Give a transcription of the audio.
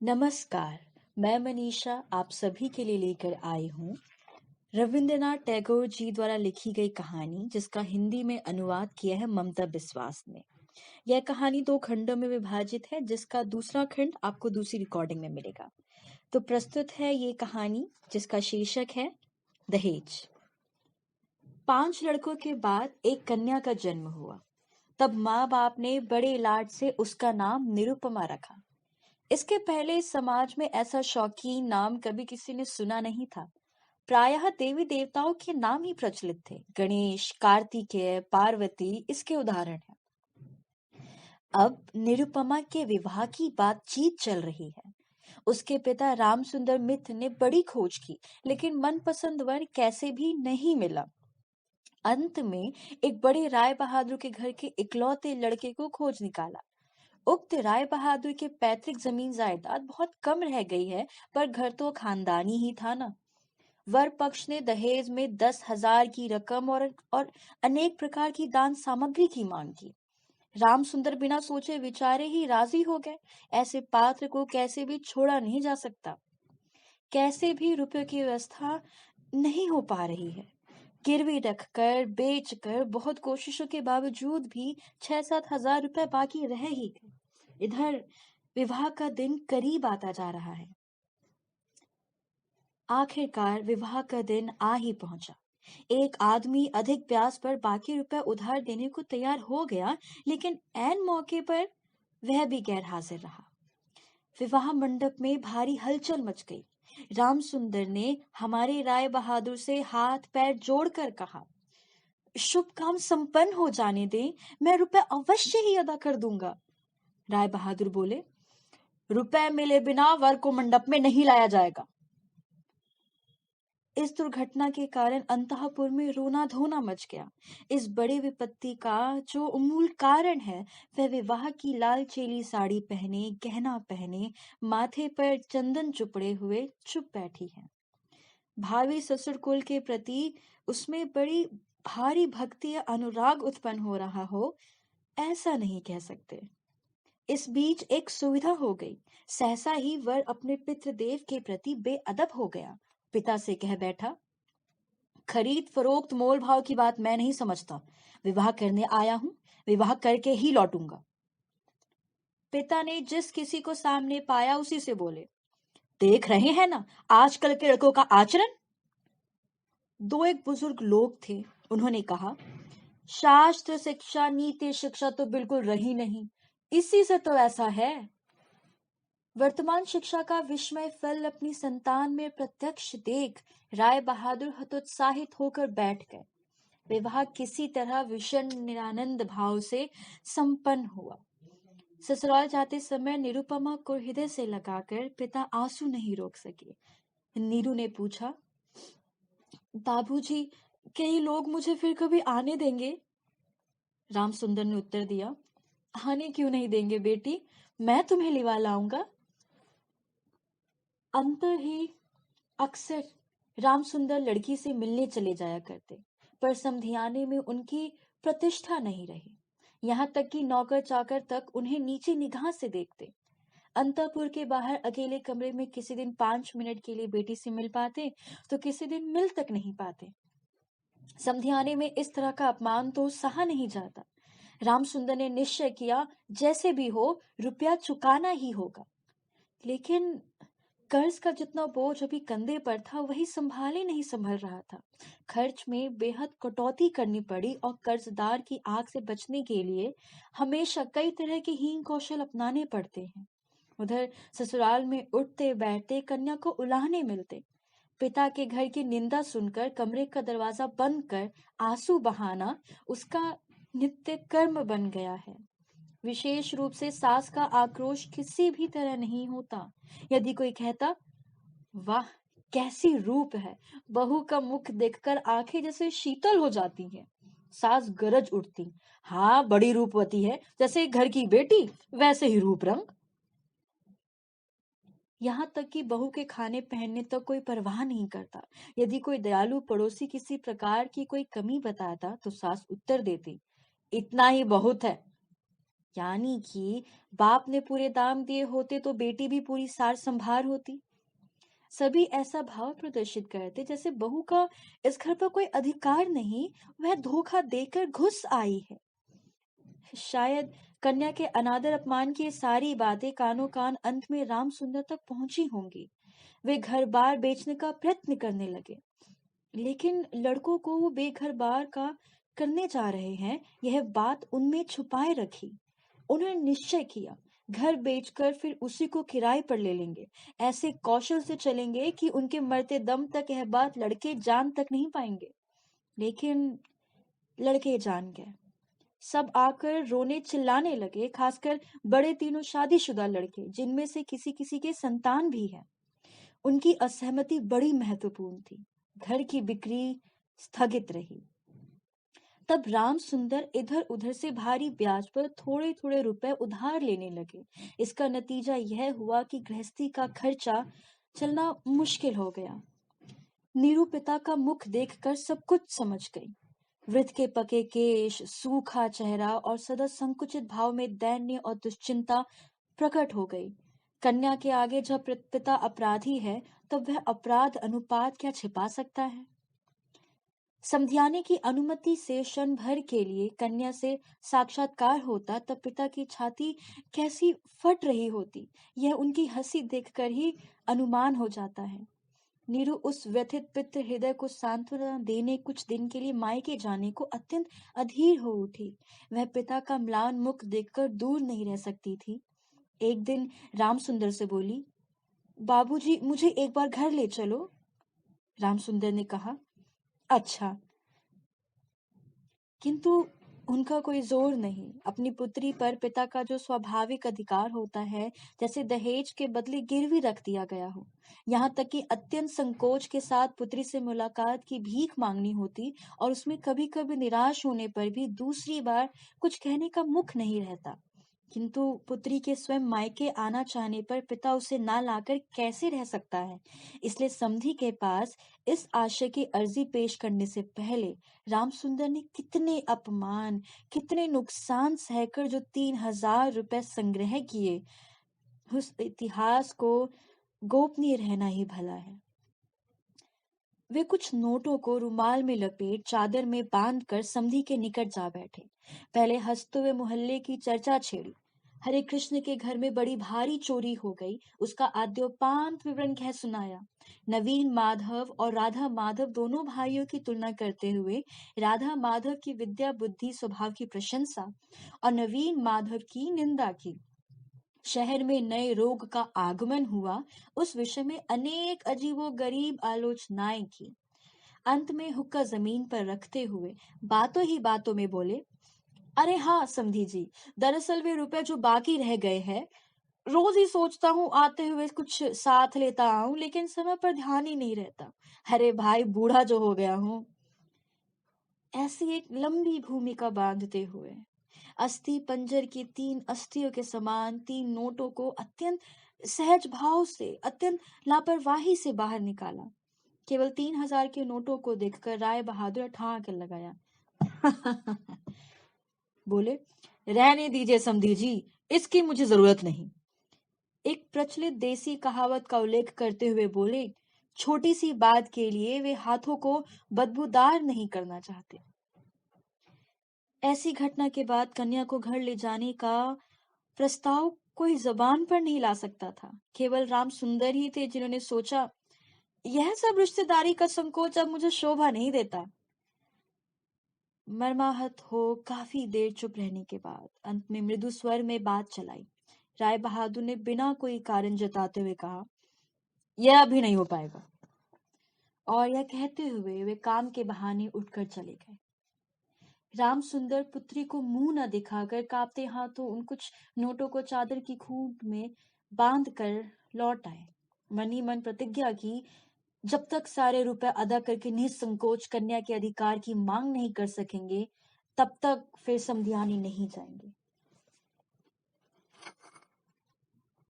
नमस्कार, मैं मनीषा आप सभी के लिए लेकर आई हूँ रविंद्रनाथ टैगोर जी द्वारा लिखी गई कहानी जिसका हिंदी में अनुवाद किया है ममता बिस्वास ने। यह कहानी 2 खंडों में विभाजित है जिसका दूसरा खंड आपको दूसरी रिकॉर्डिंग में मिलेगा। तो प्रस्तुत है ये कहानी जिसका शीर्षक है दहेज। 5 लड़कों के बाद एक कन्या का जन्म हुआ। तब माँ बाप ने बड़े लाड से उसका नाम निरुपमा रखा। इसके पहले इस समाज में ऐसा शौकीन नाम कभी किसी ने सुना नहीं था। प्रायः देवी देवताओं के नाम ही प्रचलित थे। गणेश, कार्तिकेय, पार्वती इसके उदाहरण हैं। अब निरुपमा के विवाह की बातचीत चल रही है। उसके पिता रामसुंदर मित्र ने बड़ी खोज की, लेकिन मनपसंद वर कैसे भी नहीं मिला। अंत में एक बड़े राय बहादुर के घर के इकलौते लड़के को खोज निकाला। उक्त राय बहादुर के पैतृक जमीन जायदाद बहुत कम रह गई है, पर घर तो खानदानी ही था ना। वर पक्ष ने दहेज में 10,000 की रकम और अनेक प्रकार की दान सामग्री की मांग की। रामसुंदर बिना सोचे विचारे ही राजी हो गए। ऐसे पात्र को कैसे भी छोड़ा नहीं जा सकता। कैसे भी रुपयों की व्यवस्था नहीं हो पा रही है। गिरवी रखकर बेचकर बहुत कोशिशों के बावजूद भी 6-7 हजार रुपए बाकी रह ही गए। इधर विवाह का दिन करीब आता जा रहा है। आखिरकार विवाह का दिन आ ही पहुंचा। एक आदमी अधिक ब्याज पर बाकी रुपए उधार देने को तैयार हो गया, लेकिन ऐन मौके पर वह भी गैर हाजिर रहा। विवाह मंडप में भारी हलचल मच गई। रामसुंदर ने हमारे राय बहादुर से हाथ पैर जोड़कर कहा, शुभ काम संपन्न हो जाने दें, मैं रुपए अवश्य ही अदा कर दूंगा। राय बहादुर बोले, रुपए मिले बिना वर को मंडप में नहीं लाया जाएगा। इस दुर्घटना के कारण अंतःपुर में रोना धोना मच गया। इस बड़े विपत्ति का जो मूल कारण है, वह विवाह की लाल चेली साड़ी पहने, गहना पहने, माथे पर चंदन चुपड़े हुए चुप बैठी है। भावी ससुर कुल के प्रति उसमें बड़ी भारी भक्ति या अनुराग उत्पन्न हो रहा हो, ऐसा नहीं कह सकते। इस बीच एक सुविधा हो गई। सहसा ही वर अपने पितृदेव के प्रति बेअदब हो गया। पिता से कह बैठा, खरीद फरोख्त मोल भाव की बात मैं नहीं समझता। विवाह करने आया हूं, विवाह करके ही लौटूंगा। पिता ने जिस किसी को सामने पाया उसी से बोले, देख रहे हैं ना आजकल के लड़कों का आचरण। दो एक बुजुर्ग लोग थे। उन्होंने कहा, शास्त्र शिक्षा नीति शिक्षा तो बिल्कुल रही नहीं, इसी से तो ऐसा है। वर्तमान शिक्षा का विस्मय फल अपनी संतान में प्रत्यक्ष देख राय बहादुर हतोत्साहित होकर बैठ गए। विवाह किसी तरह विषण निरानंद भाव से संपन्न हुआ। ससुराल जाते समय निरुपमा को हृदय से लगाकर पिता आंसू नहीं रोक सके। नीरू ने पूछा, बाबूजी, कई लोग मुझे फिर कभी आने देंगे? रामसुंदर ने उत्तर दिया, आने क्यों नहीं देंगे बेटी, मैं तुम्हें लिवा लाऊंगा। अंतर ही अक्सर रामसुंदर लड़की से मिलने चले जाया करते, पर समधियाने में उनकी प्रतिष्ठा नहीं रही। यहाँ तक कि नौकर चाकर तक उन्हें नीची निगाह से देखते। अंतःपुर के बाहर अकेले कमरे में किसी दिन 5 मिनट के लिए बेटी से मिल पाते, तो किसी दिन मिल तक नहीं पाते। समधियाने में इस तरह का अपमान तो सहा नहीं जाता। रामसुंदर ने निश्चय किया, जैसे भी हो रुपया चुकाना ही होगा। लेकिन कर्ज का जितना बोझ अभी कंधे पर था, वही संभाले नहीं संभल रहा था। खर्च में बेहद कटौती करनी पड़ी और कर्जदार की आग से बचने के लिए हमेशा कई तरह के हीन कौशल अपनाने पड़ते हैं। उधर ससुराल में उठते बैठते कन्या को उलाहने मिलते। पिता के घर की निंदा सुनकर कमरे का दरवाजा बंद कर आंसू बहाना उसका नित्य कर्म बन गया है। विशेष रूप से सास का आक्रोश किसी भी तरह नहीं होता। यदि कोई कहता, वाह कैसी रूप है, बहू का मुख देखकर आंखें जैसे शीतल हो जाती हैं। सास गरज उठती, हाँ बड़ी रूपवती है, जैसे घर की बेटी वैसे ही रूप रंग। यहाँ तक कि बहू के खाने पहनने तक कोई परवाह नहीं करता। यदि कोई दयालु पड़ोसी किसी प्रकार की कोई कमी बताता तो सास उत्तर देती, इतना ही बहुत है। यानी कि बाप ने पूरे दाम दिए होते तो बेटी भी पूरी सार संभार होती। सभी ऐसा भाव प्रदर्शित करते जैसे बहू का इस घर पर कोई अधिकार नहीं, वह धोखा देकर घुस आई है। शायद कन्या के अनादर अपमान की ये सारी बातें कानों कान अंत में राम सुंदर तक पहुंची होंगी। वे घर बार बेचने का प्रयत्न करने लगे, लेकिन लड़कों को वो बेघर बार का करने जा रहे हैं, यह बात उनमें छुपाए रखी। उन्होंने निश्चय किया, घर बेचकर फिर उसी को किराए पर ले लेंगे। ऐसे कौशल से चलेंगे कि उनके मरते दम तक यह बात लड़के जान तक नहीं पाएंगे। लेकिन लड़के जान गए। सब आकर रोने चिल्लाने लगे, खासकर बड़े तीनों शादीशुदा लड़के, जिनमें से किसी किसी के संतान भी है। उनकी असहमति बड़ी महत्वपूर्ण थी। घर की बिक्री स्थगित रही। तब राम सुंदर इधर उधर से भारी ब्याज पर थोड़े थोड़े रुपए उधार लेने लगे। इसका नतीजा यह हुआ कि गृहस्थी का खर्चा चलना मुश्किल हो गया। नीरू पिता का मुख देखकर सब कुछ समझ गई। वृद्ध के पके केश, सूखा चेहरा और सदा संकुचित भाव में दैन्य और दुश्चिंता प्रकट हो गई। कन्या के आगे जब पिता अपराधी है, तब वह अपराध अनुपात क्या छिपा सकता है? समझाने की अनुमति से क्षण भर के लिए कन्या से साक्षात्कार होता, तब पिता की छाती कैसी फट रही होती, यह उनकी हंसी देखकर ही अनुमान हो जाता है। नीरू उस व्यथित पितृ हृदय को सांत्वना देने कुछ दिन के लिए मायके जाने को अत्यंत अधीर हो उठी। वह पिता का म्लान मुख देखकर दूर नहीं रह सकती थी। एक दिन रामसुंदर से बोली, बाबूजी, मुझे एक बार घर ले चलो। रामसुंदर ने कहा, अच्छा। किंतु उनका कोई जोर नहीं। अपनी पुत्री पर पिता का जो स्वाभाविक अधिकार होता है, जैसे दहेज के बदले गिरवी रख दिया गया हो। यहाँ तक कि अत्यंत संकोच के साथ पुत्री से मुलाकात की भीख मांगनी होती, और उसमें कभी कभी निराश होने पर भी दूसरी बार कुछ कहने का मुख नहीं रहता। किंतु पुत्री के स्वयं मायके आना चाहने पर पिता उसे ना लाकर कैसे रह सकता है? इसलिए समधी के पास इस आशय की अर्जी पेश करने से पहले रामसुंदर ने कितने अपमान, कितने नुकसान सहकर जो 3,000 रुपए संग्रह किए, उस इतिहास को गोपनीय रहना ही भला है। वे कुछ नोटों को रुमाल में लपेट चादर में बांधकर समधी के निकट जा बैठे। पहले हंसते हुए मोहल्ले की चर्चा छेड़ी। हरे कृष्ण के घर में बड़ी भारी चोरी हो गई, उसका आद्योपांत विवरण कह सुनाया। नवीन माधव और राधा माधव दोनों भाइयों की तुलना करते हुए राधा माधव की विद्या बुद्धि स्वभाव की प्रशंसा और नवीन माधव की निंदा की। शहर में नए रोग का आगमन हुआ, उस विषय में अनेक अजीबो गरीब आलोचनाएं की। अंत में हुक्का जमीन पर रखते हुए बातों ही बातों में बोले, अरे हाँ समधी जी, दरअसल वे रुपए जो बाकी रह गए हैं, रोज ही सोचता हूँ आते हुए कुछ साथ लेता आऊं, लेकिन समय पर ध्यान ही नहीं रहता। अरे भाई, बूढ़ा जो हो गया हूँ। ऐसी एक लंबी भूमिका बांधते हुए अस्थि पंजर की 3 अस्थियों के समान 3 नोटों को अत्यंत सहज भाव से, अत्यंत लापरवाही से बाहर निकाला। केवल 3,000 के नोटों को देखकर राय बहादुर ठहाके लगाया। बोले, रहने दीजिए समधी जी, इसकी मुझे जरूरत नहीं। एक प्रचलित देसी कहावत का उल्लेख करते हुए बोले, छोटी सी बात के लिए वे हाथों को बदबूदार नहीं करना चाहते। ऐसी घटना के बाद कन्या को घर ले जाने का प्रस्ताव कोई जबान पर नहीं ला सकता था। केवल राम सुंदर ही थे जिन्होंने सोचा, यह सब रिश्तेदारी का संकोच अब मुझे शोभा नहीं देता। मर्माहत हो काफी देर चुप रहने के बाद अंत में मृदु स्वर में बात चलाई। राय बहादुर ने बिना कोई कारण जताते हुए कहा, यह अभी नहीं हो पाएगा। और यह कहते हुए वे काम के बहाने उठकर चले गए। राम सुंदर पुत्री को मुंह न दिखाकर कांपते हाथों उन कुछ नोटों को चादर की खूंट में बांध कर लौट आए। मन ही मन प्रतिज्ञा की, जब तक सारे रुपए अदा करके निसंकोच कन्या के अधिकार की मांग नहीं कर सकेंगे, तब तक फिर समधियानी नहीं जाएंगे।